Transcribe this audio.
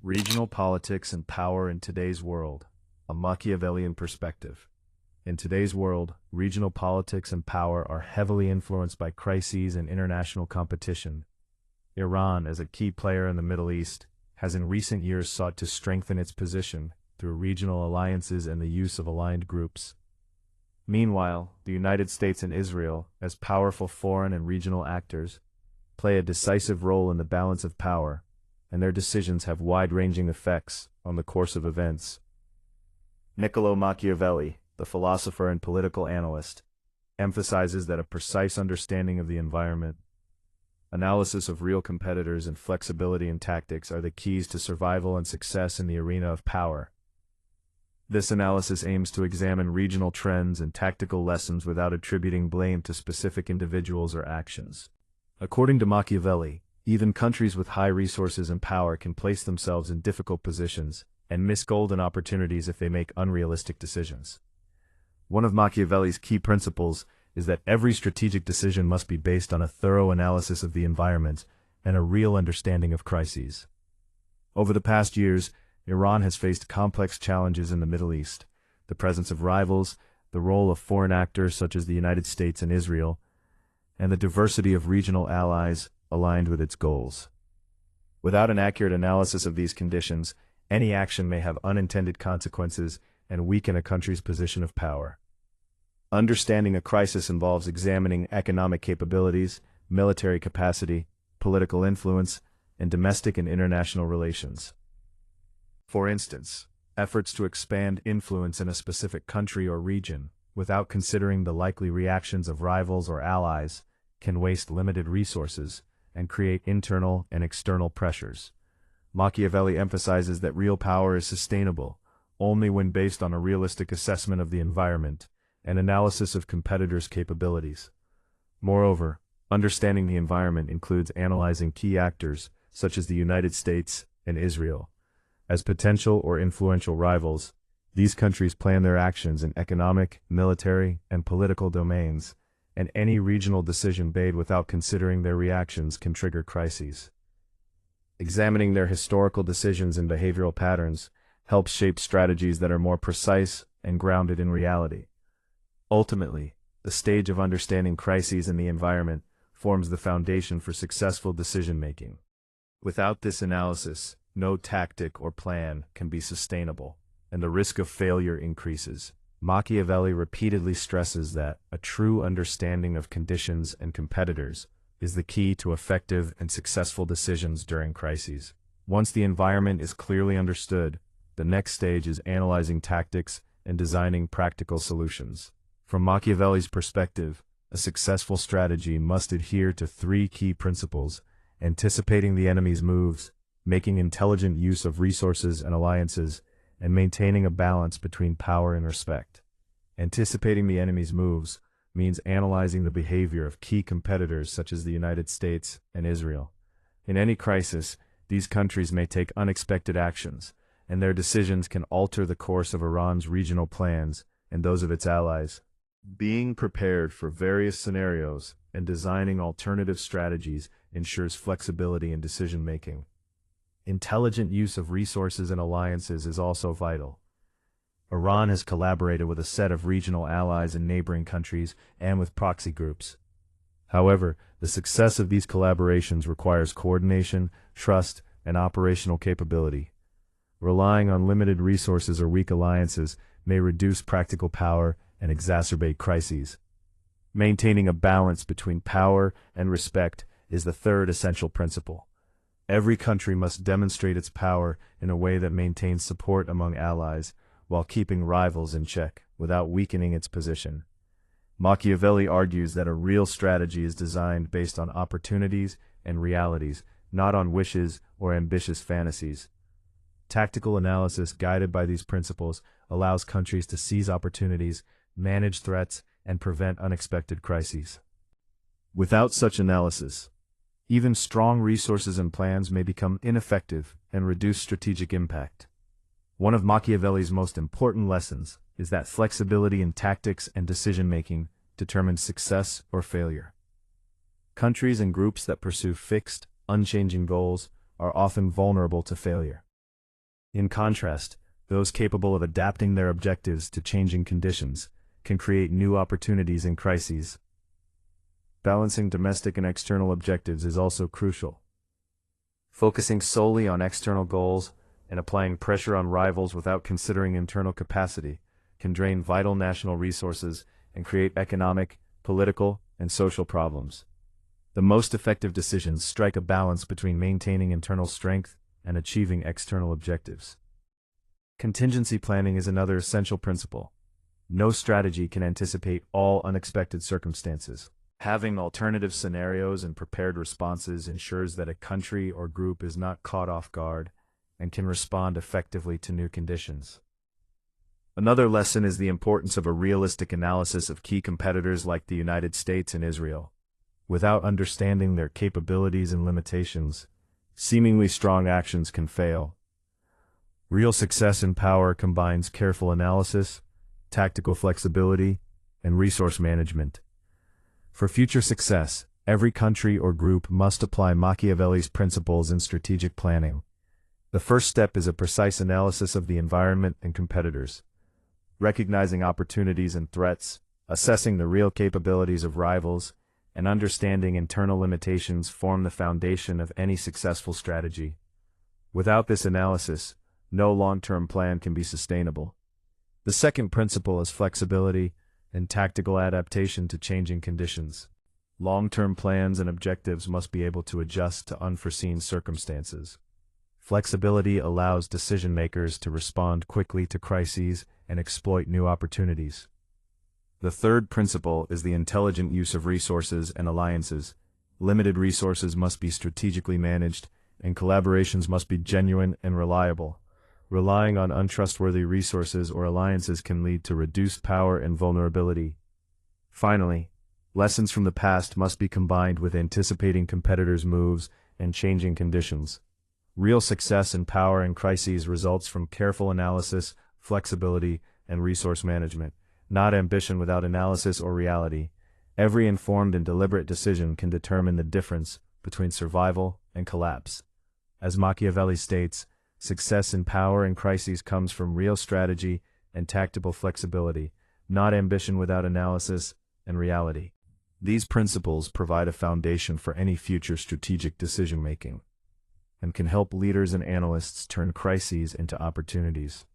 Regional politics and power in today's world, a Machiavellian perspective. In today's world, regional politics and power are heavily influenced by crises and international competition. Iran, as a key player in the Middle East, has in recent years sought to strengthen its position through regional alliances and the use of aligned groups. Meanwhile, the United States and Israel, as powerful foreign and regional actors, play a decisive role in the balance of power, and their decisions have wide-ranging effects on the course of events. Niccolo Machiavelli, the philosopher and political analyst, emphasizes that a precise understanding of the environment, analysis of real competitors, and flexibility in tactics are the keys to survival and success in the arena of power. This analysis aims to examine regional trends and tactical lessons without attributing blame to specific individuals or actions. According to Machiavelli, even countries with high resources and power can place themselves in difficult positions and miss golden opportunities if they make unrealistic decisions. One of Machiavelli's key principles is that every strategic decision must be based on a thorough analysis of the environment and a real understanding of crises. Over the past years, Iran has faced complex challenges in the Middle East: the presence of rivals, the role of foreign actors such as the United States and Israel, and the diversity of regional allies aligned with its goals. Without an accurate analysis of these conditions, any action may have unintended consequences and weaken a country's position of power. Understanding a crisis involves examining economic capabilities, military capacity, political influence, and domestic and international relations. For instance, efforts to expand influence in a specific country or region, without considering the likely reactions of rivals or allies, can waste limited resources and create internal and external pressures. Machiavelli emphasizes that real power is sustainable only when based on a realistic assessment of the environment and analysis of competitors' capabilities. Moreover, understanding the environment includes analyzing key actors, such as the United States and Israel. As potential or influential rivals, these countries plan their actions in economic, military, and political domains, and any regional decision made without considering their reactions can trigger crises. Examining their historical decisions and behavioral patterns helps shape strategies that are more precise and grounded in reality. Ultimately, the stage of understanding crises in the environment forms the foundation for successful decision-making. Without this analysis, no tactic or plan can be sustainable, and the risk of failure increases. Machiavelli repeatedly stresses that a true understanding of conditions and competitors is the key to effective and successful decisions during crises. Once the environment is clearly understood, the next stage is analyzing tactics and designing practical solutions. From Machiavelli's perspective, a successful strategy must adhere to three key principles: anticipating the enemy's moves, making intelligent use of resources and alliances, and maintaining a balance between power and respect. Anticipating the enemy's moves means analyzing the behavior of key competitors such as the United States and Israel. In any crisis, these countries may take unexpected actions, and their decisions can alter the course of Iran's regional plans and those of its allies. Being prepared for various scenarios and designing alternative strategies ensures flexibility in decision-making. Intelligent use of resources and alliances is also vital. Iran has collaborated with a set of regional allies in neighboring countries and with proxy groups. However, the success of these collaborations requires coordination, trust, and operational capability. Relying on limited resources or weak alliances may reduce practical power and exacerbate crises. Maintaining a balance between power and respect is the third essential principle. Every country must demonstrate its power in a way that maintains support among allies while keeping rivals in check without weakening its position. Machiavelli argues that a real strategy is designed based on opportunities and realities, not on wishes or ambitious fantasies. Tactical analysis guided by these principles allows countries to seize opportunities, manage threats, and prevent unexpected crises. Without such analysis, even strong resources and plans may become ineffective and reduce strategic impact. One of Machiavelli's most important lessons is that flexibility in tactics and decision-making determines success or failure. Countries and groups that pursue fixed, unchanging goals are often vulnerable to failure. In contrast, those capable of adapting their objectives to changing conditions can create new opportunities in crises. Balancing domestic and external objectives is also crucial. Focusing solely on external goals and applying pressure on rivals without considering internal capacity can drain vital national resources and create economic, political, and social problems. The most effective decisions strike a balance between maintaining internal strength and achieving external objectives. Contingency planning is another essential principle. No strategy can anticipate all unexpected circumstances. Having alternative scenarios and prepared responses ensures that a country or group is not caught off guard and can respond effectively to new conditions. Another lesson is the importance of a realistic analysis of key competitors like the United States and Israel. Without understanding their capabilities and limitations, seemingly strong actions can fail. Real success in power combines careful analysis, tactical flexibility, and resource management. For future success, every country or group must apply Machiavelli's principles in strategic planning. The first step is a precise analysis of the environment and competitors. Recognizing opportunities and threats, assessing the real capabilities of rivals, and understanding internal limitations form the foundation of any successful strategy. Without this analysis, no long-term plan can be sustainable. The second principle is flexibility and tactical adaptation to changing conditions. Long-term plans and objectives must be able to adjust to unforeseen circumstances. Flexibility allows decision-makers to respond quickly to crises and exploit new opportunities. The third principle is the intelligent use of resources and alliances. Limited resources must be strategically managed, and collaborations must be genuine and reliable. Relying on untrustworthy resources or alliances can lead to reduced power and vulnerability. Finally, lessons from the past must be combined with anticipating competitors' moves and changing conditions. Real success in power and crises results from careful analysis, flexibility, and resource management, not ambition without analysis or reality. Every informed and deliberate decision can determine the difference between survival and collapse. As Machiavelli states, success in power and crises comes from real strategy and tactical flexibility, not ambition without analysis and reality. These principles provide a foundation for any future strategic decision-making and can help leaders and analysts turn crises into opportunities.